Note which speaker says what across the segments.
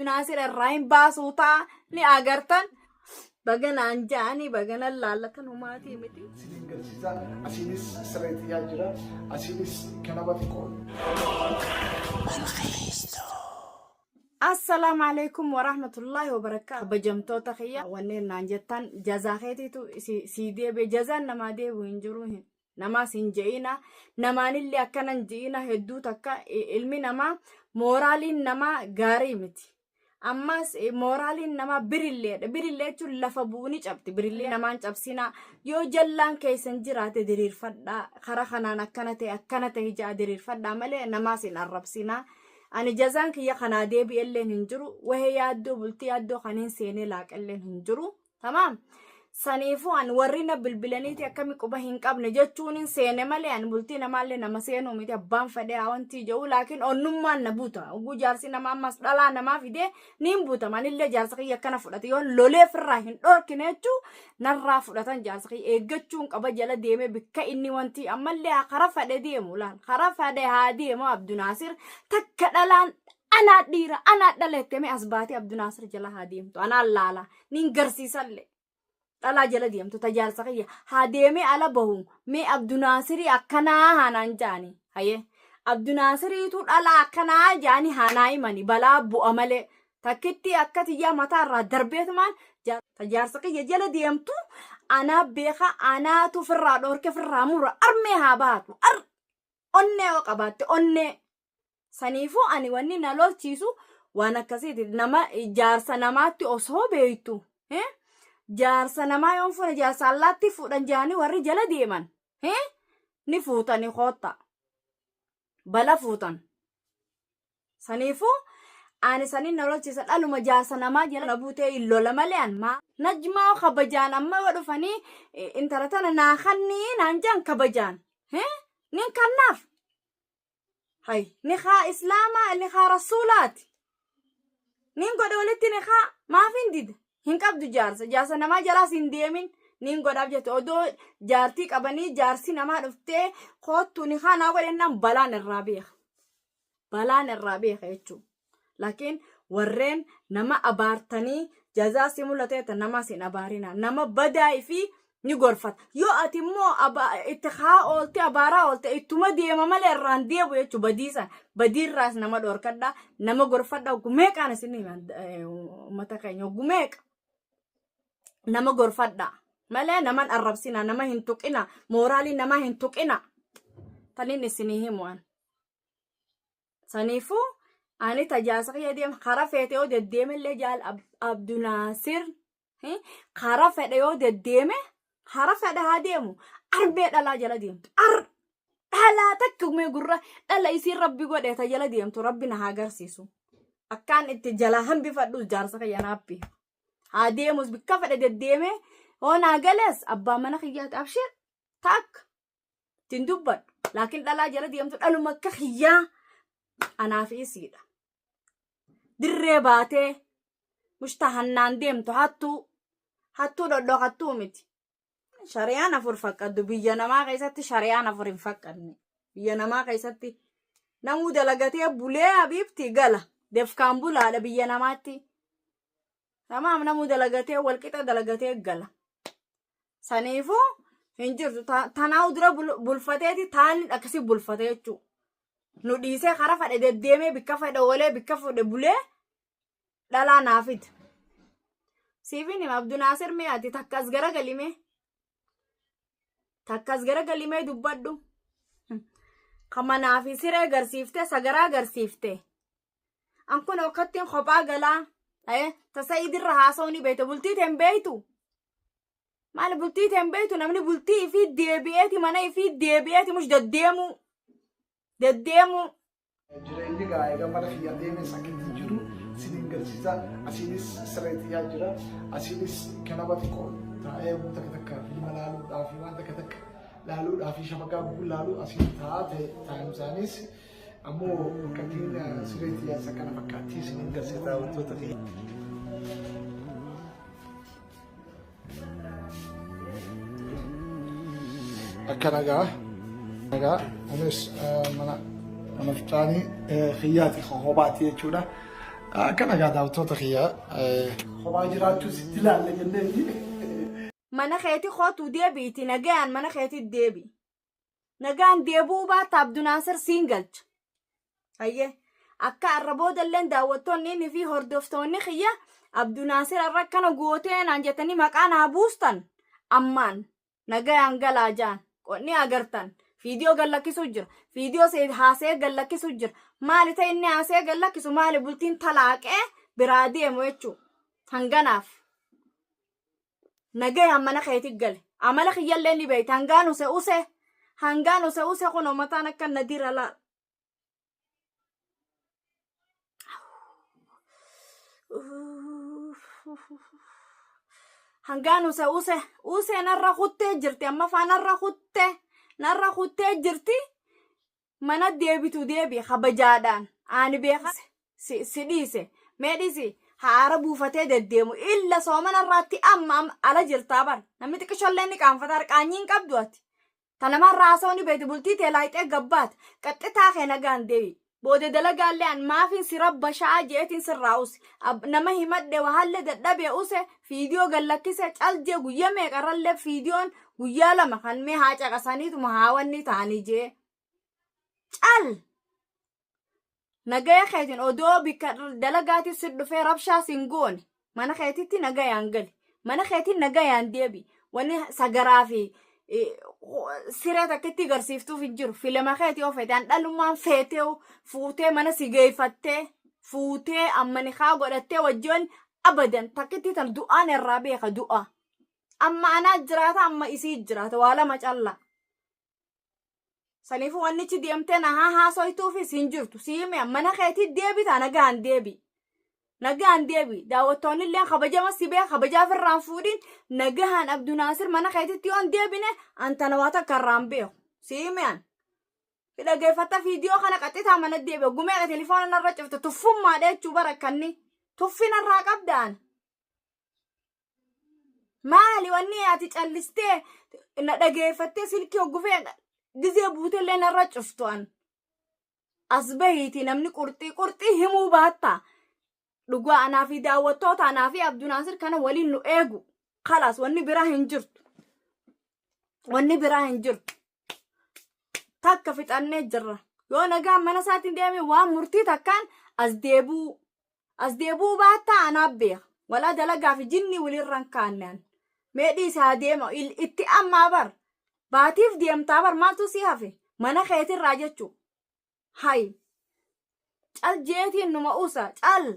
Speaker 1: ناصر الراين باسوتا ني أجرتن بجن أنجاني بجن اللالتن وماتي متي
Speaker 2: سيدين قرسيسا أسينيس سريتي هاجرا أسينيس كنباتي كون.
Speaker 1: السلام عليكم ورحمة الله وبركاته بجمتو تخيا ونين نانجتان جزاخيتي تو سيدي بجزان نما دي وينجروهن نما سنجينا نما نلي أكنا نجينا هدو تكا علمي نما مورالي نما غاري متي أما مورالي نما بريلي تو لفبوني جبتي بريلي نما جبسينا يو جلان كيسن جرات درير فدا خرخنا أكنا تهجا درير فدا ملي نما سن الربسينا أنا جزان كي يخنا ديبي اللي هنجرو وهي يادو بلتي يادو خنين سيني لاك اللي هنجرو تمام سنيفو أن ورينا بالبلانيتي أكمي كوبهين قبل جاتشونين سيني مالي أن بلتينا مالي نما سينو ميتي أبان فدي عوانتي جو لكن أنما نبوتا وقو جارسي نما مسلالا نما في دي نيمبوتا ماني اللي جارسكي يكنا فلاتي يون لولي فراهن دور كنيتشو نرى فلاتان جارسكي إيجاتشون قبا جالا ديمي بكا إني وانتي أما اللي خرافة ديمو لان خرافة دي هاديمو عبدو ناصر تكدلان أنا ديرا أنا دلتمي أسباتي عبدو ناصر جلا هاديمتو أنا اللالا نينجرسي سالي ألا جل ديم تتجار سقيا هاديمي على بهو مي عبد ناصري أكنا هنانجاني هيه عبد ناصري تقول ألا أكنا جاني هناي ماني بلا بو أمله تكتي أكتي يا متى ردربيت مان تجار سقيا جل ديم تو أنا بيخا أنا تو في الرادور كيف الرامورة أرمي هاباتو أني وقبات أني سنيفو أني واني نلول تيسو وانا كسيد نما جار سناماتي أصهو بيتو هيه جارسا نما يوم فونا جارسا اللاتي فوطان جاني وري جلا ديمان ني فوطاني خوطا بلا فوطان سنيفو آني سنين نولو جيسا ألو ما جارسا نما جلا نبوتي إلو لماليان ما نجمع خبجان أما ودفاني انترتانا ناخني نانجان خبجان نين كناف هاي نخا إسلاما نخا رسولات نين قدولتي نخا ما فين ديد هنكب دو جارسا نما جلا سنديمين نين قداب جاتو odoo jaartii qabanii jaarsi namaa dhuftee kootu ni khana godhennan balaan irraa beeka jechuudha. Laakiin warreen nama abaartanii jazaa si mul'ateeta nama sin abaarina nama badaa fi ni gorfata yoo ati immoo itti haa oolte abaaraa oolte ittuma deema malee irraan deebu jechuudha badiisan badiirraas nama dhorkadha nama gorfadha gumeeqaan isin uummata keenya gumeeqa. nama gorfadha malee naman arrabsina nama hin tuqina mooraalii nama hin tuqina tanin isinii himuan saniifu ani tajaasaq yadeem khara feete yoo deddeeme illee jaal Abdu Naasir khara fedhe yoo deddeeme khara fedhe haa deemu arbee dhalaa jala deemtu dhalaa takkume gurra dhala isiin rabbi godheeta jala deemtu rabbi na haa agarsiisu akkaan itti jala hambifadhu jaarsa kayyanaappi هاديموس بكفر الديمة هنا جلس أبا منا خيات أبشر تاك تندبر لكن لا جل ديم تقولوا مكة خيا أنا في سيدا درباته مش تهنان ديم حتو لو حتو متي شريانا فرفك الدبيانا ما قيستي شريانا فرفكني بيانا ما قيستي نمو دلقتي بولي حبيبتي قلا دف كامبولا على بيانا ماتي تمام نمو دلقتي والكتا دلقتي قلا سنيفو هنجر تناو درا بلفتي تان أكسي بلفتي جو نديسة خرافة الديمة بكفة دولة بكفة دبولة لا نافد سيفيني عبد ناصر مياتي تكاسغرا قليمة دبادو كما نافي سيرة غرسيفته سغرا غرسيفته أنكو نوكتين خبا غلا تسايد الرهاسوني بيتو بلتي تنبيتو مال بلتي تنبيتو نمني بلتي في الديبياتي ماناي في الديبياتي مش دديمو
Speaker 2: جريني قاعد ما في يدين ساكن تجرو سيدين قرسيسا أسينيس سريتي هاجرا أسينيس كنباتي كون تايه متكتك ملالو دافي ما تكتك لالو دافي شبكة بقول لالو أسين تايم زانيس أمو كتير سريتي يا سكان فكاتي سنين قرسيتا وتوتقي أكنجا أمس أنا فتاني خياتي خطوباتي يجونا Kana gadaa utuu taqiyaa homaa jiraachuu sitti ilaalla jennee.
Speaker 1: Mana keeti kootu deebiiti nagaan mana keeti deebi. Nagaan deebuu baata Abdunaasir siin galcha. Ayyee akka arraboodalleen daawwattoonni fi hordoftoonni kiyya Abdunaasir arra kana gootee naan jettanii maqaa naa buustan ammaan nagaan galaa jaan qonni agartan. Video gallakkisu jira. Video haasee gallakkisu jira. Maali ta'e inni haasee gallakkisu maali bultiin talaaqee biraa deemu jechuudha. Hanganaaf. Nagayaan mana keetti gale. Amala kiyyallee ni beekti. Hangaan use. Hangaan use kun mataan akka nadira laal. Hangaan use narra kuttee jirti. Amma faa narra kuttee jirti. Mana deebitu deebi kabajaadhaan. Ani beeka si dhiise. Mee dhiisi. Haara buufatee deddeemu illa soomana irraatti amma ala jirtaa bar namni xiqqishollee ni qaanfata harqaanyiin qabdu ati tanama raasoo ni beeti bultii teelaayixee gabbaata qaxxitaa kee nagaan deebi booda dalagaallee an maafin si rabba sha'aa jeetiin sirraa use nama himadhe wahalle dadhabee use fiidiyoo gallakkise caljee guyyaa meeqarrallee fiidiyoon guyyaa lama kan mee haa caqasaniituma haawanni ta'anii jee cal. Nagaya keetiin odoo bikka dalagaati si dhufee rabshaa siin goone mana keetitti nagayaan gali mana keetiin nagayaan deebi wanni sagaraa fi siree takkitti garsiiftuuf hin jiru filama keetii ofeetaan dhalummaan feetee fuutee mana si geeffattee fuutee ammani haa godhattee wajjoon abadan takkitti tan du'aan irraa beeka du'a amma anaa jiraata amma isii jiraata waa lama callaa. Sanifu wannichi deemtee na haasoytuufis hin jirtu siime mana keetii deebita nagaan deebi daawwattoonnillee kabajama si beeka kabajaaf irraan fuudhin nagahaan Abdunaasir mana keetitti yoon deebine antana waa takka irraan beeku siimeen dhageeffatta fiidiyoo kana qaxxitaa mana deebi'e gumeedha telefoona narra cufte tuffummaadha jechuu barakkanni tuffin irraa qabdaan maali wanni ati callistee na dhageeffattee silkii hoggufee gizee buutellee narra cuftuan as bahiiti namni qurxii himuu baatta dhugaa anaa fi daawwattoota anaa fi Abdunaasir kana waliin nu eegu khalaas wanni biraa hin jirtu takka fixannee jirra yoo nagaan mana isaatiin deemee waan murtii takkaan as deebuu baatta anaa beeka walaa dalagaa fi jinni walirraan kaannaan meedhii isaa deema itti ammaa bar baatiif deemtaa bar maaltu si hafe mana keetirraa jechuu hay cal jeetiin numa usa cal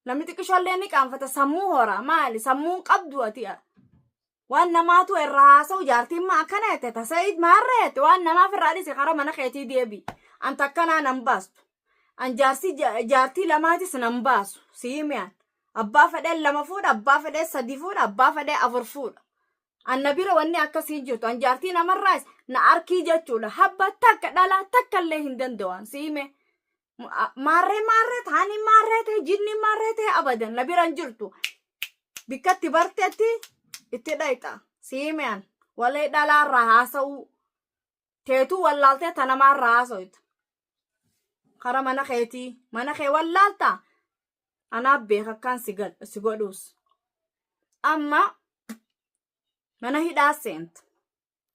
Speaker 1: namni xiqqishollee ni qaanfata sammuu hora maali sammuun qabdu ati waan namaatu irraa haasa'u jaartiin ma akkana jette tasa'id maarra jette waan namaaf irraa dhise kara mana keetii deebi anta akkanaa nan baastu an jaartii lamaatis nan baasu siimiyaan abbaa fedhee 2 fuudha abbaa fedhee 3 fuudha abbaa fedhee 4 fuudha anna bira wanni akkasii jirtu an jaartii namarraas na arkii jechuudha habba takka dhalaa takka illee hin danda'an siime maarree taani maarree ta'e jinni maarree ta'e abadan na biran jirtu bikkatti barteetti itti dhayxa siimeen walee dhalaarraa haasa'u teetuu wallaaltee tanamaarraa haasa'uita kara mana kee wallaalta anaaf beeka akkaan si godhuus amma mana hidhaa seenta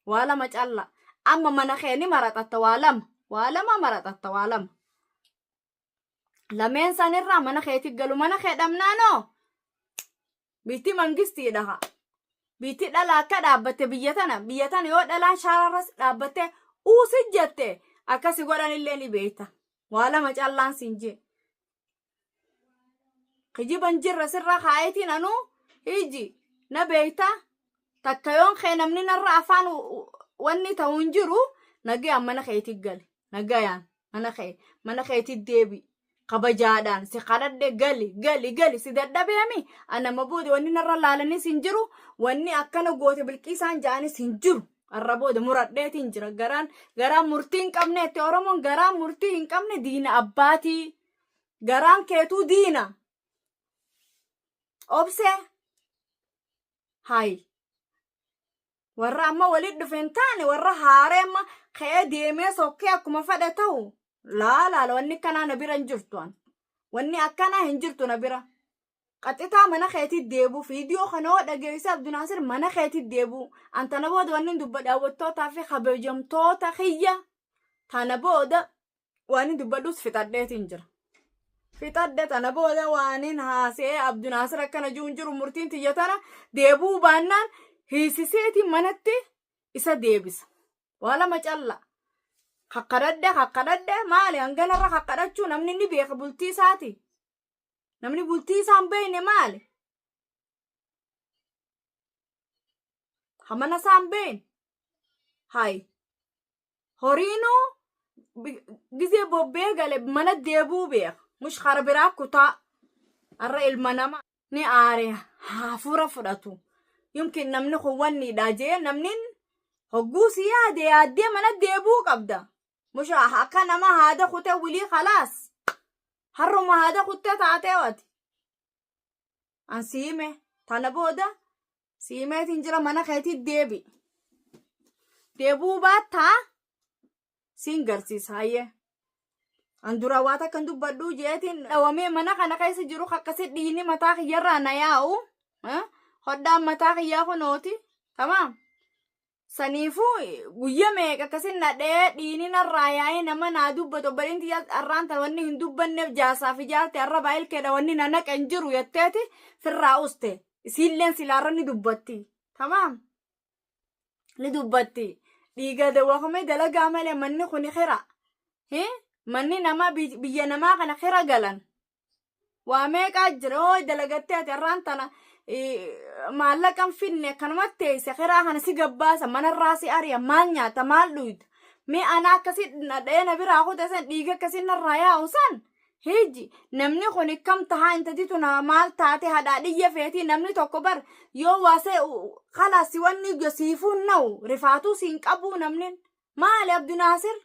Speaker 1: waa lama calla amma mana kee ni maraxatta waa lama maraxatta waa lama lameen sanirraa mana keetti galu mana kee dhabnaanoo biitti mangistiidha biitti dhala akka dhaabbatte biyya tana yoo dhalaan shaararras dhaabbatte uusi jette akkasi godhanillee ni beekta waa lama callaan siin jee kijiban jirra sirra kaayetiin anuu hiji na beekta takka yoon kee namni narra afaan wanni ta'uun jiru nagayaan mana keetti gali nagayaan mana keetti deebi kabajaadhaan si kadhadhe gali si dadhabeemi anama boode wanni narra laalanis hin jiru wanni akkana goote bilqiisaan ja'anis hin jiru arra booda muradheetiin jira garaan murtii hin qabne itti oromoon garaan murtii hin qabne diina abbaatii garaan keetuu diina obse hay warra amma walit dhufen taane warra haaree amma kee deemee sokkee akkuma fedhe ta'u laala wanni kanaa na biran jirtuan wanni akkana hin jirtu na bira qaxitaa mana keetii deebu fiidiyoo kanoo dhageessa Abdunaasir mana keetii deebu antana booda wanni dubba daawwattootaa fi kabajamtoota kiyya tana booda waan dubbadhus fixadheetiin jira fixadhe tana booda waanin haasee Abdunaasir akkana juun jiru murtiin tiyya tana deebuu baannaan hiisiseetiin manatti isa deebisa wala macalla haqqadadde maali hanganarra haqqadachuu namni ni beeka bultii isaati namni bultii isaan beeyne maali hamana isaan beeyne hay horiinuu gizee bobbee gale mana deebuu beeka mush kharbiraa kutaa arra ilma nama ni aare haafura fudhatu yumkin namni kun wanniidha jee namnin hogguu si yaadee mana deebuu qabda mush akka nama haada kute wilii khalaas harruma haada kute taatee wati an siime tana booda siimeetiin jira mana keetii deebuu baattaa siin garsiisa hayyee an dura waata kan dubbadhuu jeetiin dhawamee mana kana keessa jiru akkasi dhiini mataa kiyyarraa na yaa'u hodhaan mataa kiyyaa kunooti tamaam saniifuu guyya meeqa akkasin nadhee dhiini narraa yaa'ee nama naa dubbatu obboleettii arraan tan wanni hin dubbanneef jaasaaf ijaarte arra baay'ilkeedha wanni na naqan jiru jetteeti firraa uste isiilleen silaarra ni dubbatti tamaam ni dubbatti dhiiga dawwaqamee dalagaa malee manni kuni khira manni nama biyya namaa kana khira galan waa meeqaa jira hoo dalagattee ati arraan tana maallaqan finne akkanumatti teesse khiraa kana si gabbaasa manarraa si ari'a maal nyaata maal dhuyda mee ana akkasi nadhee na biraa kute san dhiiga akkasi narraa yaa'u san heeji namni kun akkam tahaa intatitu na maal taate hadhaadhiyya feetii namni tokko bar yoo waasee khalaasi wanni gosiifuun na'u rifaatuu siin qabuu namnin maali Abdunaasir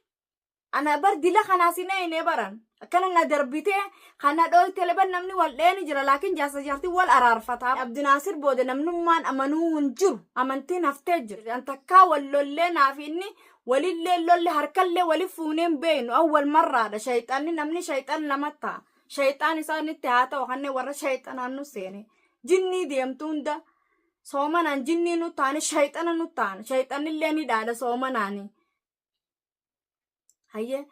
Speaker 1: ana bar dila kanaa si na'ine baran akkana na darbitee kana dhoyte leban namni wal dheeni jira laakiin jaasa jaartii wal araarfataa Abdunaasir booda namnummaan amanuu hin jiru amantiin haftee jira an takkaa wal lollee naaf inni walillee lolle harkallee wali fuuneen beeynu awwal marraadha shayxaanni namni shayxaan lamatti shayxaan isaanitti haa ta'u kanneen warra shayxanaan nu seene jinnii deemtu hunda soomanaan jinnii nu taane shayxana nu taane shayxanillee ni dhaadha soomanaani hayyee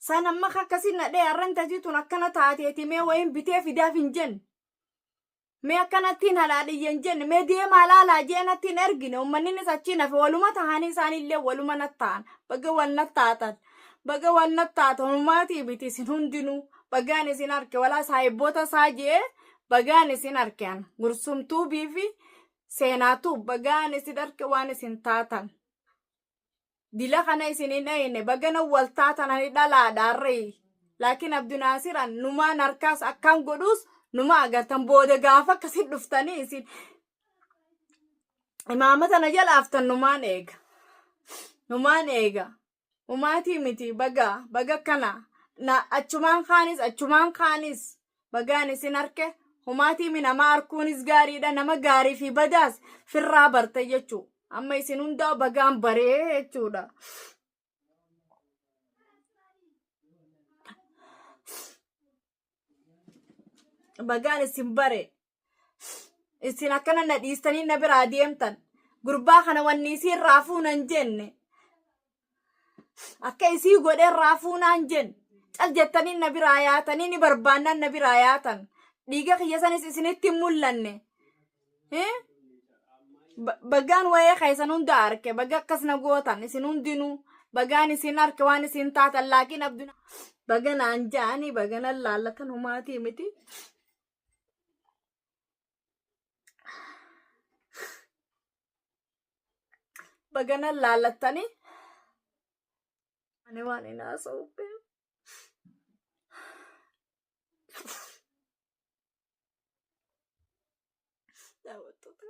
Speaker 1: san amma akkasi nadhee arran tajitun akkana taateeti mee wayin bitee fidaaf hin jenne mee akkanattiin halaadhiyyan jenne mee deemaa laalaa jeenattiin ergine ummanninis achiin hafe waluma tahanii isaanillee waluma nattaan baga wal nattaatan humaatii biti isin hundinuu bagaan isin arke walaa saayibboota isaa jee bagaan isin arkean gursumtuu biifi seenaatu bagaan isin arke waan isin taatan dila kana isinin dhayne bagana wal taatanani dhalaadhaarree laakiin Abdunaasiran numaan harkaas akkaan godhus numa agartan booda gaafa akkasi dhuftanii isin imaamata na jalaaftan numaan eega umaatii miti baga kana na achumaan kaanis bagaan isin arke humaatii mi nama arkuunis gaariidha nama gaarii fi badaas firraa barte jechuu amma isin hundaa bagaan baree jechuudha bagaan isin bare isin akkana na dhiistanii na biraa deemtan gurbaa kana wanni isiin raafuunan jenne akka isii godhee raafuunaan jenne cal jettanii na biraa yaatanii ni barbaannan na biraa yaatan dhiiga kiyya sanis isinitti hin mul'anne bagaan wayee keessan hunda arke baga akkas na gootan isin hundinuu bagaan isin arke waan isin taatan laakiin Abduna baganaan jaanii baganan laallatan humaatii miti baganan laallatanii ani waan inaasa'uppe daawwattoota